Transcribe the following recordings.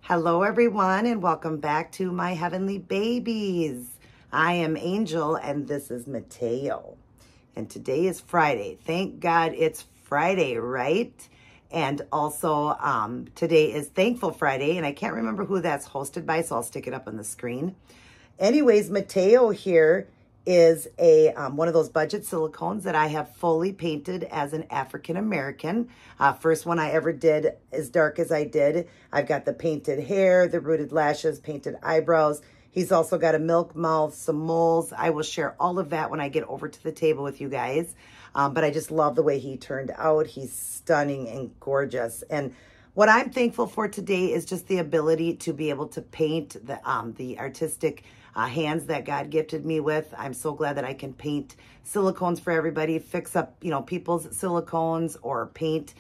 Hello, everyone, and welcome back to my heavenly babies. I am Angel, and this is Mateo. And today is Friday. Thank God it's Friday, right? And also, today is Thankful Friday, and I can't remember who that's hosted by, so I'll stick it up on the screen. Anyways, Mateo here is a one of those budget silicones that I have fully painted as an African American. First one I ever did as dark as I did. I've got the painted hair, the rooted lashes, painted eyebrows. He's also got a milk mouth, some moles. I will share all of that when I get over to the table with you guys. But I just love the way he turned out. He's stunning and gorgeous. And what I'm thankful for today is just the ability to be able to paint the artistic hands that God gifted me with. I'm so glad that I can paint silicones for everybody, fix up, people's silicones, or paint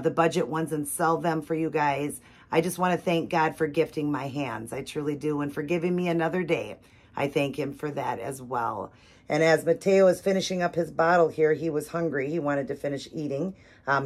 the budget ones and sell them for you guys. I just want to thank God for gifting my hands. I truly do. And for giving me another day. I thank him for that as well. And as Mateo is finishing up his bottle here, he was hungry. He wanted to finish eating.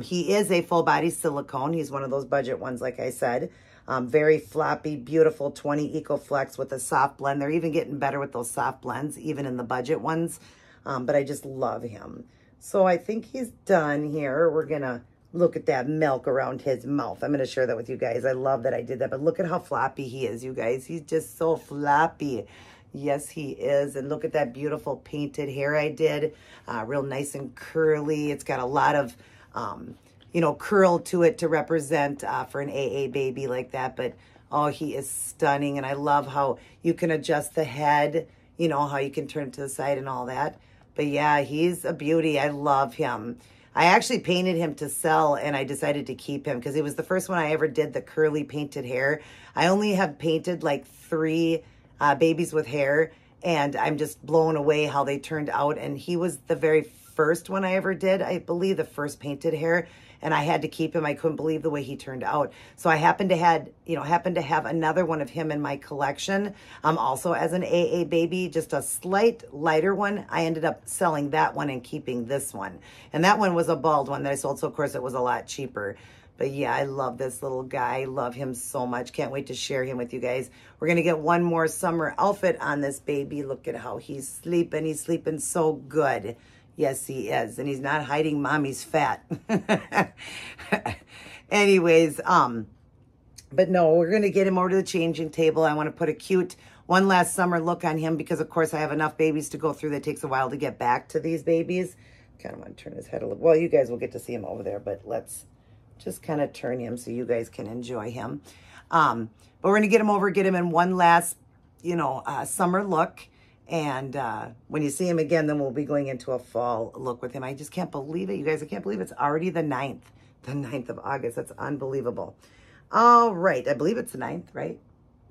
He is a full body silicone. He's one of those budget ones, like I said. Very floppy, beautiful 20 EcoFlex with a soft blend. They're even getting better with those soft blends, even in the budget ones. But I just love him. So I think he's done here. We're going to look at that milk around his mouth. I'm going to share that with you guys. I love that I did that. But look at how floppy he is, you guys. He's just so floppy. Yes, he is. And look at that beautiful painted hair I did. Real nice and curly. It's got a lot of curl to it to represent for an AA baby like that. But, oh, he is stunning. And I love how you can adjust the head, how you can turn it to the side and all that. But, yeah, he's a beauty. I love him. I actually painted him to sell, and I decided to keep him because he was the first one I ever did the curly painted hair. I only have painted like 3 babies with hair, and I'm just blown away how they turned out. And he was the very first one I ever did, I believe, the first painted hair, and I had to keep him. I couldn't believe the way he turned out. So I happened to have another one of him in my collection, also as an AA baby, just a slight lighter one. I ended up selling that one and keeping this one. And that one was a bald one that I sold, so of course it was a lot cheaper. But yeah, I love this little guy. I love him so much. Can't wait to share him with you guys. We're going to get one more summer outfit on this baby. Look at how he's sleeping. He's sleeping so good. Yes, he is. And he's not hiding mommy's fat. Anyways, but no, we're going to get him over to the changing table. I want to put a cute one last summer look on him because, of course, I have enough babies to go through that takes a while to get back to these babies. Kind of want to turn his head a little. Well, you guys will get to see him over there, but let's just kind of turn him so you guys can enjoy him. But we're going to get him in one last, summer look. And when you see him again, then we'll be going into a fall look with him. I just can't believe it, you guys. I can't believe it's already the 9th of August. That's unbelievable. All right. I believe it's the 9th, right?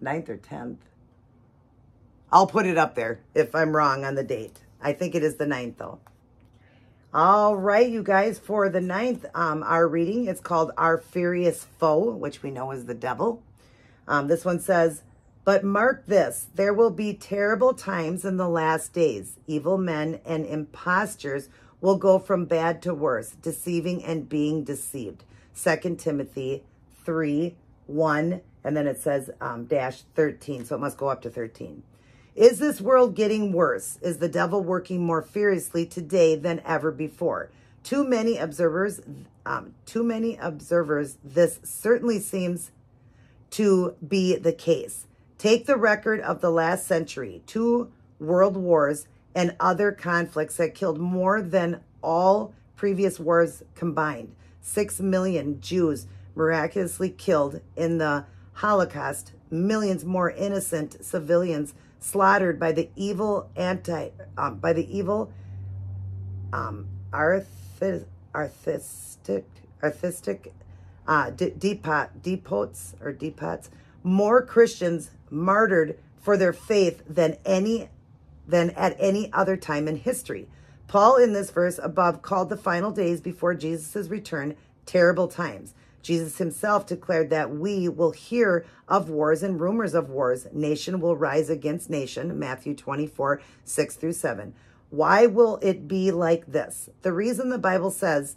9th or 10th. I'll put it up there if I'm wrong on the date. I think it is the 9th, though. All right, you guys, for the 9th, our reading is called Our Furious Foe, which we know is the devil. This one says, "But mark this, there will be terrible times in the last days. Evil men and impostors will go from bad to worse, deceiving and being deceived." 2 Timothy 3:1, and then it says -13, so it must go up to 13. "Is this world getting worse? Is the devil working more furiously today than ever before? Too many observers, this certainly seems to be the case. Take the record of the last century, 2 world wars and other conflicts that killed more than all previous wars combined. 6 million Jews miraculously killed in the Holocaust, millions more innocent civilians slaughtered by the evil despots, more Christians martyred for their faith than at any other time in history. Paul, in this verse above, called the final days before Jesus' return terrible times. Jesus himself declared that we will hear of wars and rumors of wars. Nation will rise against nation, Matthew 24:6-7. Why will it be like this? The reason the Bible says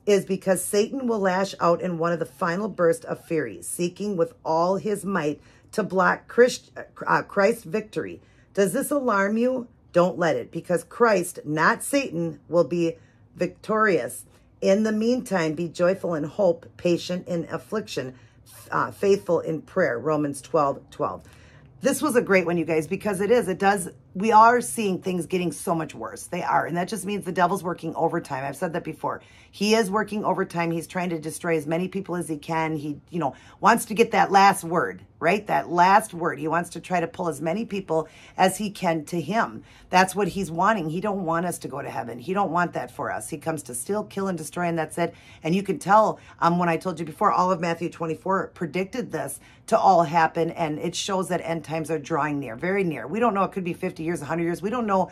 is because Satan will lash out in one of the final bursts of fury, seeking with all his might to block Christ's victory. Does this alarm you? Don't let it, because Christ, not Satan, will be victorious. In the meantime, be joyful in hope, patient in affliction, faithful in prayer. Romans 12:12. This was a great one, you guys, because we are seeing things getting so much worse. They are. And that just means the devil's working overtime. I've said that before. He is working overtime. He's trying to destroy as many people as he can. He, wants to get that last word, right? That last word. He wants to try to pull as many people as he can to him. That's what he's wanting. He don't want us to go to heaven. He don't want that for us. He comes to steal, kill, and destroy, and that's it. And you can tell when I told you before, all of Matthew 24 predicted this to all happen, and it shows that end times are drawing near, very near. We don't know. It could be 50 years, 100 years. We don't know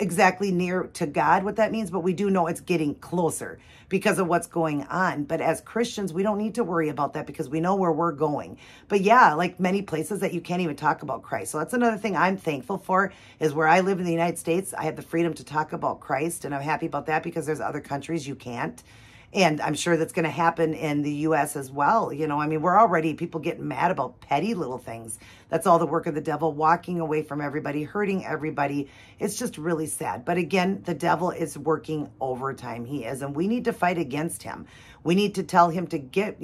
exactly near to God what that means, but we do know it's getting closer because of what's going on. But as Christians, we don't need to worry about that because we know where we're going. But yeah, like many places that you can't even talk about Christ. So that's another thing I'm thankful for, is where I live in the United States, I have the freedom to talk about Christ, and I'm happy about that because there's other countries you can't. And I'm sure that's going to happen in the U.S. as well. We're already people getting mad about petty little things. That's all the work of the devil, walking away from everybody, hurting everybody. It's just really sad. But again, the devil is working overtime. He is. And we need to fight against him. We need to tell him to get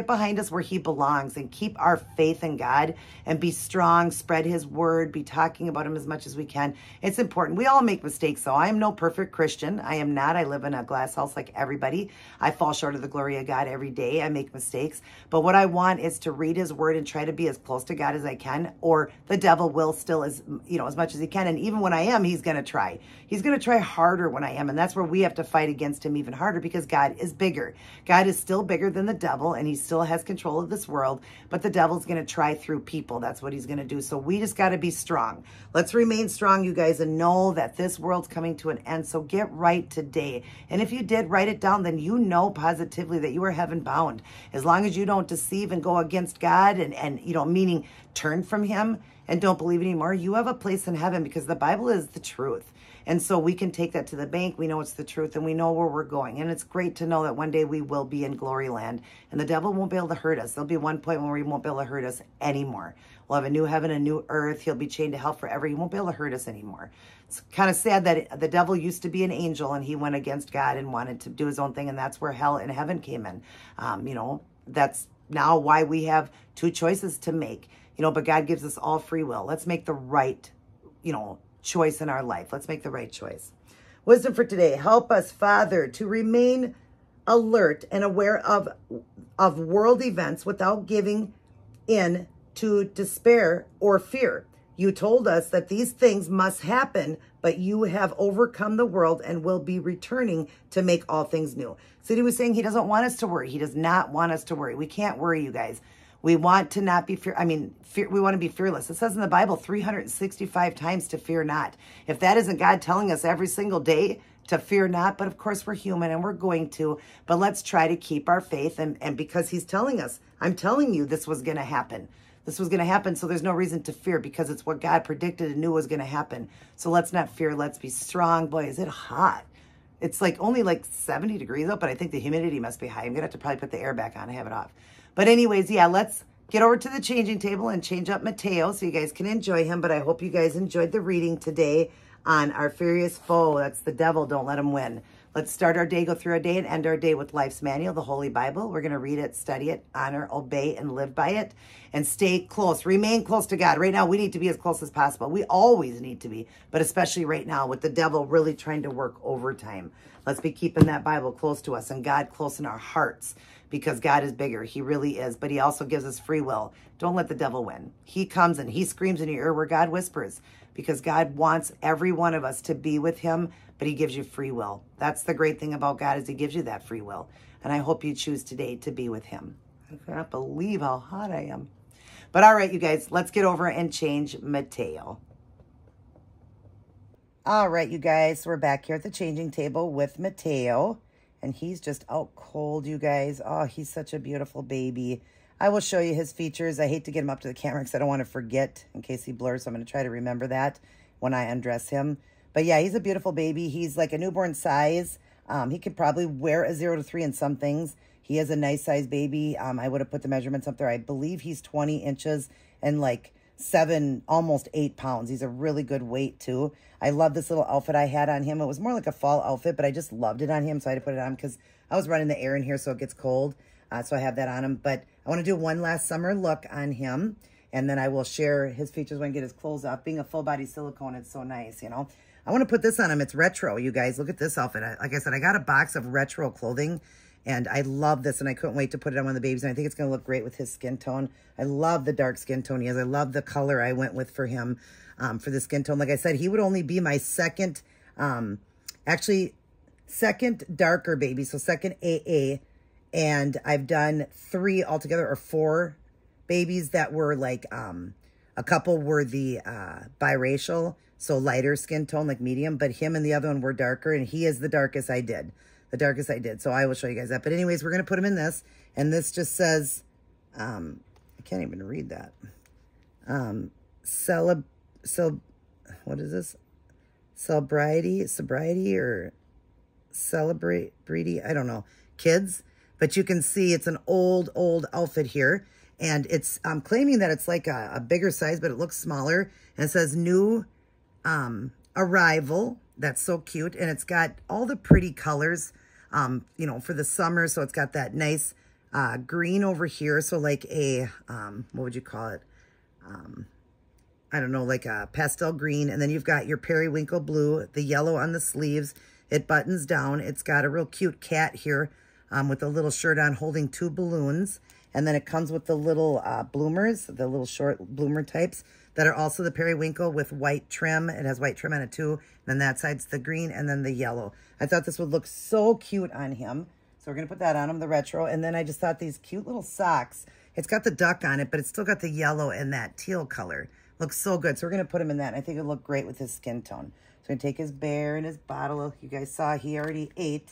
behind us where he belongs and keep our faith in God and be strong, spread his word, be talking about him as much as we can. It's important. We all make mistakes, though. I am no perfect Christian. I am not. I live in a glass house like everybody. I fall short of the glory of God every day. I make mistakes. But what I want is to read his word and try to be as close to God as I can, or the devil will still as much as he can. And even when I am, he's going to try. He's going to try harder when I am. And that's where we have to fight against him even harder, because God is bigger. God is still bigger than the devil, and he still has control of this world, but the devil's going to try through people. That's what he's going to do. So we just got to be strong. Let's remain strong, you guys, and know that this world's coming to an end. So get right today. And if you did write it down, then you know positively that you are heaven bound. As long as you don't deceive and go against God and meaning turn from him and don't believe anymore, you have a place in heaven, because the Bible is the truth. And so we can take that to the bank. We know it's the truth, and we know where we're going. And it's great to know that one day we will be in glory land, and the devil won't be able to hurt us. There'll be one point when he won't be able to hurt us anymore. We'll have a new heaven, a new earth. He'll be chained to hell forever. He won't be able to hurt us anymore. It's kind of sad that the devil used to be an angel, and he went against God and wanted to do his own thing, and that's where hell and heaven came in. That's now why we have two choices to make. But God gives us all free will. Let's make the right, choice in our life. Let's make the right choice. Wisdom for today. Help us, Father, to remain alert and aware of world events without giving in to despair or fear. You told us that these things must happen, but you have overcome the world and will be returning to make all things new. So he was saying he doesn't want us to worry. He does not want us to worry. We can't worry, you guys. We want to not be we want to be fearless. It says in the Bible 365 times to fear not. If that isn't God telling us every single day to fear not, but of course we're human and we're going to, but let's try to keep our faith. And because he's telling us, I'm telling you, this was going to happen. This was going to happen, so there's no reason to fear, because it's what God predicted and knew was going to happen. So let's not fear. Let's be strong. Boy, is it hot. It's only 70 degrees out, but I think the humidity must be high. I'm going to have to probably put the air back on. I have it off. But anyways, yeah, let's get over to the changing table and change up Mateo so you guys can enjoy him. But I hope you guys enjoyed the reading today on our furious foe. That's the devil. Don't let him win. Let's start our day, go through our day, and end our day with Life's Manual, the Holy Bible. We're going to read it, study it, honor, obey, and live by it, and stay close. Remain close to God. Right now, we need to be as close as possible. We always need to be, but especially right now with the devil really trying to work overtime. Let's be keeping that Bible close to us and God close in our hearts, because God is bigger. He really is, but he also gives us free will. Don't let the devil win. He comes and he screams in your ear where God whispers, because God wants every one of us to be with him, but he gives you free will. That's the great thing about God, is he gives you that free will. And I hope you choose today to be with him. I cannot believe how hot I am. But all right, you guys, let's get over and change Mateo. All right, you guys, we're back here at the changing table with Mateo. And he's just out cold, you guys. Oh, he's such a beautiful baby. I will show you his features. I hate to get him up to the camera because I don't want to forget in case he blurs. So I'm going to try to remember that when I undress him. But yeah, he's a beautiful baby. He's like a newborn size. He could probably wear a 0 to 3 in some things. He is a nice size baby. I would have put the measurements up there. I believe he's 20 inches and like 7, almost 8 pounds. He's a really good weight too. I love this little outfit I had on him. It was more like a fall outfit, but I just loved it on him. So I had to put it on because I was running the air in here so it gets cold. So I have that on him. But I want to do one last summer look on him. And then I will share his features when I get his clothes off. Being a full body silicone, it's so nice, you know. I want to put this on him. It's retro, you guys. Look at this outfit. Like I said, I got a box of retro clothing. And I love this, and I couldn't wait to put it on one of the babies. And I think it's going to look great with his skin tone. I love the dark skin tone he has. I love the color I went with for him for the skin tone. Like I said, he would only be my second, actually, second darker baby. So second AA. And I've done 3 altogether, or 4 babies that were like, a couple were the biracial, so lighter skin tone, like medium. But him and the other one were darker, and he is the darkest I did. The darkest I did. So I will show you guys that. But anyways, we're going to put him in this. And this just says, I can't even read that. What is this? Sobriety or celebrate, I don't know. Kids. But you can see it's an old outfit here. And it's, I'm claiming that it's like a bigger size, but it looks smaller. And it says new arrival. That's so cute. And it's got all the pretty colors, you know, for the summer. So it's got that nice green over here. So like a, what would you call it? I don't know, like a pastel green. And then you've got your periwinkle blue, the yellow on the sleeves. It buttons down. It's got a real cute cat here with a little shirt on holding 2 balloons. And then it comes with the little bloomers, the little short bloomer types that are also the periwinkle with white trim. It has white trim on it too. And then that side's the green and then the yellow. I thought this would look so cute on him. So we're going to put that on him, the retro. And then I just thought these cute little socks. It's got the duck on it, but it's still got the yellow and that teal color. Looks so good. So we're going to put him in that. And I think it'll look great with his skin tone. So we're going to take his bear and his bottle. You guys saw he already ate.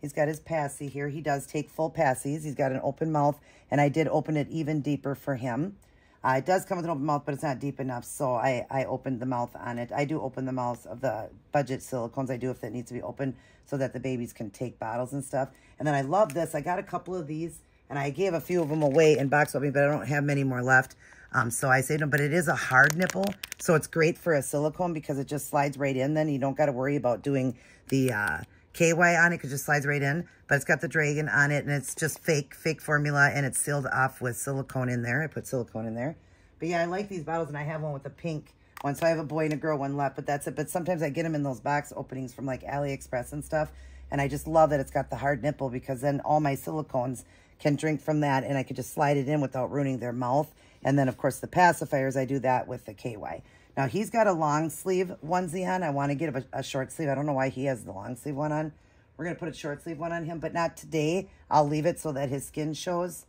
He's got his passy here. He does take full passies. He's got an open mouth. And I did open it even deeper for him. It does come with an open mouth, but it's not deep enough. So I opened the mouth on it. I do open the mouths of the budget silicones. I do if it needs to be open so that the babies can take bottles and stuff. And then I love this. I got a couple of these. And I gave a few of them away in box opening, but I don't have many more left. So I saved them. But it is a hard nipple. So it's great for a silicone because it just slides right in. Then you don't got to worry about doing the KY on it because it just slides right in. But it's got the dragon on it. And it's just fake formula. And it's sealed off with silicone in there. I put silicone in there. But yeah, I like these bottles. And I have one with a pink one. So I have a boy and a girl one left. But that's it. But sometimes I get them in those box openings from like AliExpress and stuff. And I just love that it's got the hard nipple because then all my silicones can drink from that. And I could just slide it in without ruining their mouth. And then, of course, the pacifiers, I do that with the KY. Now, he's got a long sleeve onesie on. I want to get a short sleeve. I don't know why he has the long sleeve one on. We're going to put a short sleeve one on him, but not today. I'll leave it so that his skin shows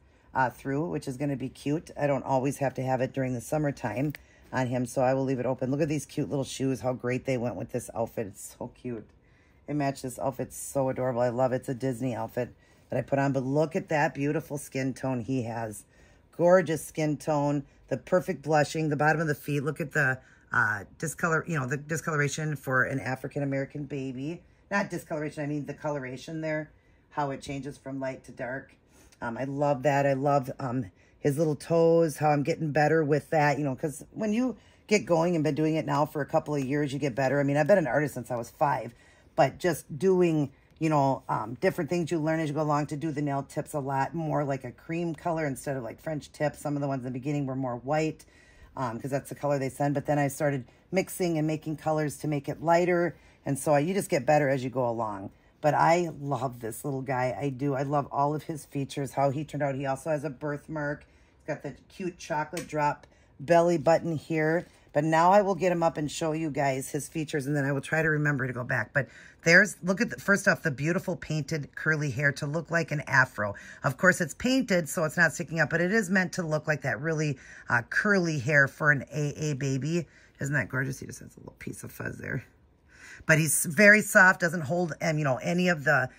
through, which is going to be cute. I don't always have to have it during the summertime on him, so I will leave it open. Look at these cute little shoes, how great they went with this outfit. It's so cute. It matched this outfit so adorable. I love it. It's a Disney outfit that I put on, but look at that beautiful skin tone he has. Gorgeous skin tone, the perfect blushing, the bottom of the feet. Look at the the discoloration for an African-American baby. Not discoloration, I mean the coloration there, how it changes from light to dark. I love that. I love his little toes, how I'm getting better with that, you know, because when you get going and been doing it now for a couple of years, you get better. I mean, I've been an artist since I was 5, but just doing, you know, different things you learn as you go along to do the nail tips a lot more like a cream color instead of like French tips. Some of the ones in the beginning were more white because that's the color they send. But then I started mixing and making colors to make it lighter. And so you just get better as you go along. But I love this little guy. I do. I love all of his features, how he turned out. He also has a birthmark. He's got the cute chocolate drop belly button here. But now I will get him up and show you guys his features, and then I will try to remember to go back. But there's, look at, first off, the beautiful painted curly hair to look like an afro. Of course, it's painted, so it's not sticking up, but it is meant to look like that really curly hair for an AA baby. Isn't that gorgeous? He just has a little piece of fuzz there. But he's very soft, doesn't hold, you know, any of the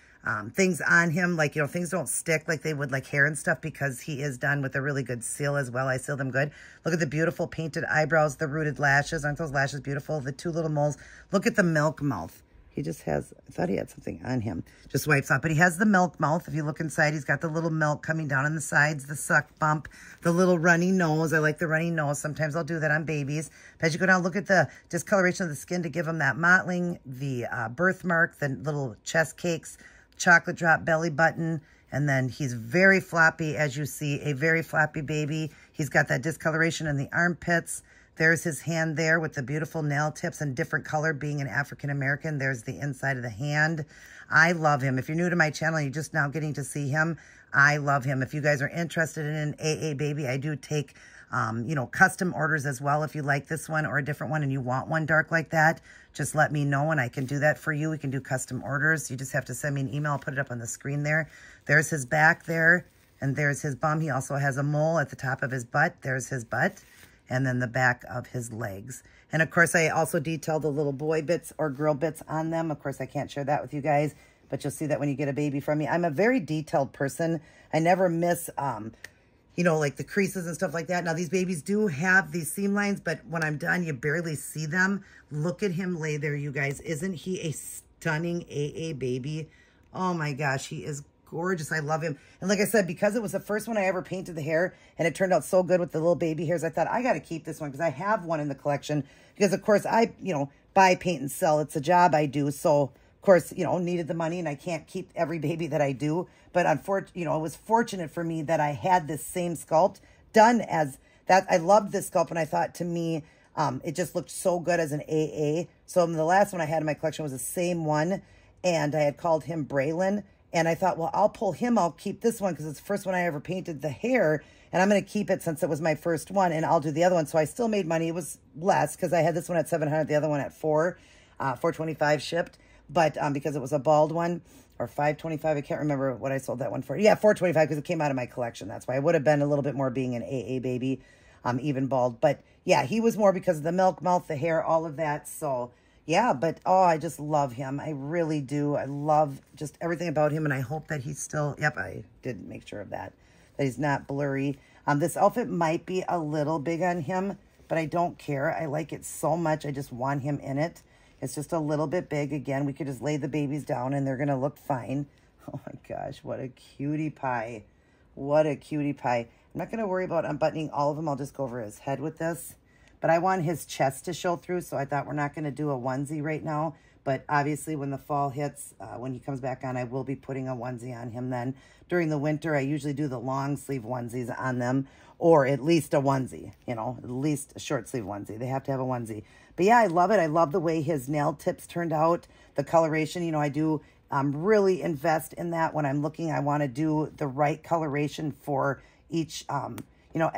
things on him. Like, you know, things don't stick like they would like hair and stuff because he is done with a really good seal as well. I seal them good. Look at the beautiful painted eyebrows, the rooted lashes. Aren't those lashes beautiful? The 2 little moles. Look at the milk mouth. He just has, I thought he had something on him. Just wipes off. But he has the milk mouth. If you look inside, he's got the little milk coming down on the sides, the suck bump, the little runny nose. I like the runny nose. Sometimes I'll do that on babies. But as you go down, look at the discoloration of the skin to give him that mottling, the birthmark, the little chest cakes, chocolate drop belly button. And then he's very floppy, as you see, a very floppy baby. He's got that discoloration in the armpits. There's his hand there with the beautiful nail tips and different color being an African-American. There's the inside of the hand. I love him. If you're new to my channel, you're just now getting to see him. I love him. If you guys are interested in an AA baby, I do take, you know, custom orders as well. If you like this one or a different one and you want one dark like that, just let me know and I can do that for you. We can do custom orders. You just have to send me an email. I'll put it up on the screen there. There's his back there and there's his bum. He also has a mole at the top of his butt. There's his butt. And then the back of his legs. And of course, I also detailed the little boy bits or girl bits on them. Of course, I can't share that with you guys, but you'll see that when you get a baby from me. I'm a very detailed person. I never miss, you know, like the creases and stuff like that. Now, these babies do have these seam lines, but when I'm done, you barely see them. Look at him lay there, you guys. Isn't he a stunning AA baby? Oh my gosh, he is gorgeous. I love him. And like I said, because it was the first one I ever painted the hair and it turned out so good with the little baby hairs, I thought I got to keep this one because I have one in the collection because of course I, you know, buy, paint and sell. It's a job I do. So of course, you know, needed the money and I can't keep every baby that I do. But unfortunately, you know, it was fortunate for me that I had this same sculpt done as that. I loved this sculpt and I thought to me, it just looked so good as an AA. So the last one I had in my collection was the same one and I had called him Braylon. And I thought, well, I'll pull him. I'll keep this one because it's the first one I ever painted the hair. And I'm going to keep it since it was my first one. And I'll do the other one. So I still made money. It was less because I had this one at $700, the other one at $425 shipped. But because it was a bald one or $525, I can't remember what I sold that one for. Yeah, $425 because it came out of my collection. That's why I would have been a little bit more being an AA baby, even bald. But yeah, he was more because of the milk mouth, the hair, all of that. So yeah, but, oh, I just love him. I really do. I love just everything about him, and I hope that he's still, yep, I did make sure of that he's not blurry. This outfit might be a little big on him, but I don't care. I like it so much. I just want him in it. It's just a little bit big. Again, we could just lay the babies down, and they're going to look fine. Oh, my gosh, what a cutie pie. What a cutie pie. I'm not going to worry about unbuttoning all of them. I'll just go over his head with this. But I want his chest to show through, so I thought we're not going to do a onesie right now. But obviously, when the fall hits, when he comes back on, I will be putting a onesie on him then. During the winter, I usually do the long sleeve onesies on them, or at least a onesie, you know, at least a short sleeve onesie. They have to have a onesie. But yeah, I love it. I love the way his nail tips turned out, the coloration. You know, I do really invest in that when I'm looking. I want to do the right coloration for each, you know,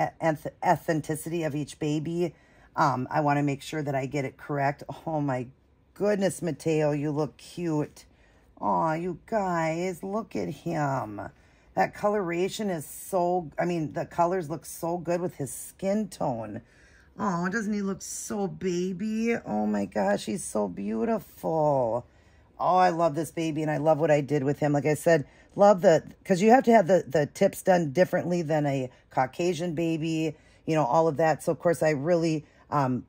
authenticity of each baby. I want to make sure that I get it correct. Oh my goodness, Mateo, you look cute. Oh, you guys, look at him. That coloration is so, I mean, the colors look so good with his skin tone. Oh, doesn't he look so baby? Oh my gosh, he's so beautiful. Oh, I love this baby and I love what I did with him. Like I said, love because you have to have the tips done differently than a Caucasian baby, you know, all of that. So of course I really, you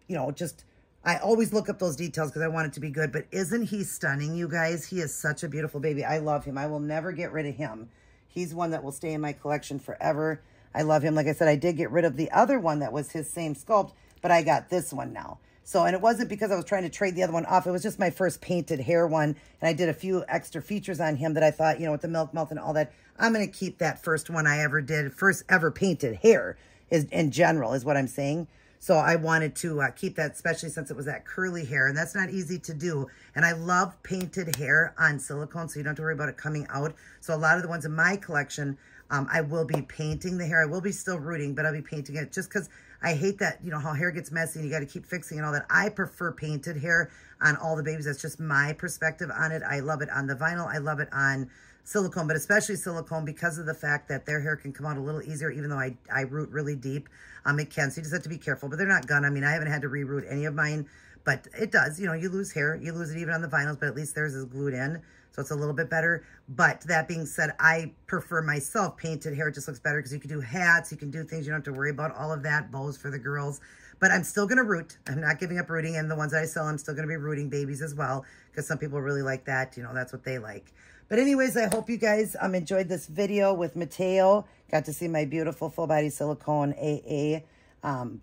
know, just, I always look up those details because I want it to be good. But isn't he stunning, you guys? He is such a beautiful baby. I love him. I will never get rid of him. He's one that will stay in my collection forever. I love him. Like I said, I did get rid of the other one that was his same sculpt, but I got this one now. So, and it wasn't because I was trying to trade the other one off. It was just my first painted hair one. And I did a few extra features on him that I thought, you know, with the milk mouth and all that, I'm going to keep that first one I ever did, first ever painted hair is in general is what I'm saying. So I wanted to keep that, especially since it was that curly hair. And that's not easy to do. And I love painted hair on silicone, so you don't have to worry about it coming out. So a lot of the ones in my collection, I will be painting the hair. I will be still rooting, but I'll be painting it just because I hate that, you know, how hair gets messy and you got to keep fixing and all that. I prefer painted hair on all the babies. That's just my perspective on it. I love it on the vinyl. I love it on silicone, but especially silicone because of the fact that their hair can come out a little easier, even though I root really deep. It can, so you just have to be careful, but they're not gonna. I mean, I haven't had to re-root any of mine, but it does. You know, you lose hair, you lose it even on the vinyls, but at least theirs is glued in. So So it's a little bit better. But that being said, I prefer myself painted hair. It just looks better because you can do hats, you can do things. You don't have to worry about all of that. Bows for the girls. But I'm still going to root. I'm not giving up rooting. And the ones that I sell, I'm still going to be rooting babies as well. Because some people really like that. You know, that's what they like. But anyways, I hope you guys enjoyed this video with Mateo. Got to see my beautiful full body silicone AA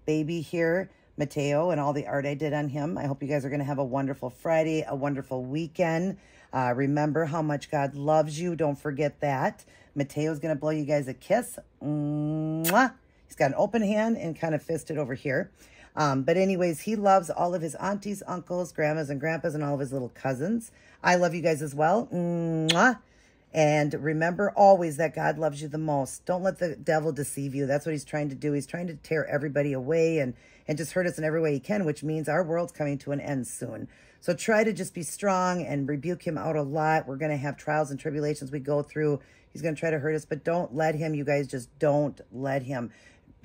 baby here, Mateo, and all the art I did on him. I hope you guys are going to have a wonderful Friday, a wonderful weekend. Remember how much God loves you. Don't forget that. Mateo's going to blow you guys a kiss. Mwah. He's got an open hand and kind of fisted over here. But anyways, he loves all of his aunties, uncles, grandmas, and grandpas, and all of his little cousins. I love you guys as well. Mwah. And remember always that God loves you the most. Don't let the devil deceive you. That's what he's trying to do. He's trying to tear everybody away and just hurt us in every way he can, which means our world's coming to an end soon. So try to just be strong and rebuke him out a lot. We're going to have trials and tribulations we go through. He's going to try to hurt us, but don't let him. You guys just don't let him.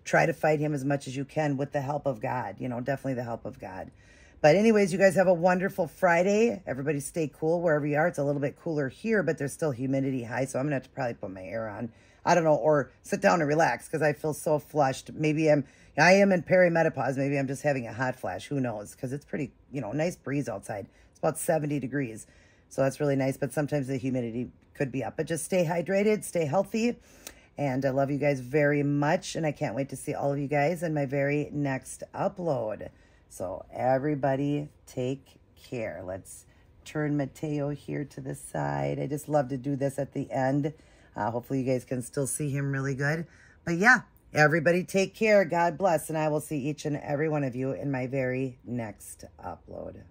Try to fight him as much as you can with the help of God. You know, definitely the help of God. But anyways, you guys have a wonderful Friday. Everybody stay cool wherever you are. It's a little bit cooler here, but there's still humidity high, so I'm going to have to probably put my hair on. I don't know, or sit down and relax because I feel so flushed. Maybe I am in perimenopause. Maybe I'm just having a hot flash. Who knows? Because it's pretty, you know, nice breeze outside. It's about 70 degrees, so that's really nice, but sometimes the humidity could be up. But just stay hydrated, stay healthy, and I love you guys very much, and I can't wait to see all of you guys in my very next upload. So everybody take care. Let's turn Mateo here to the side. I just love to do this at the end. Hopefully you guys can still see him really good. But yeah, everybody take care. God bless. And I will see each and every one of you in my very next upload.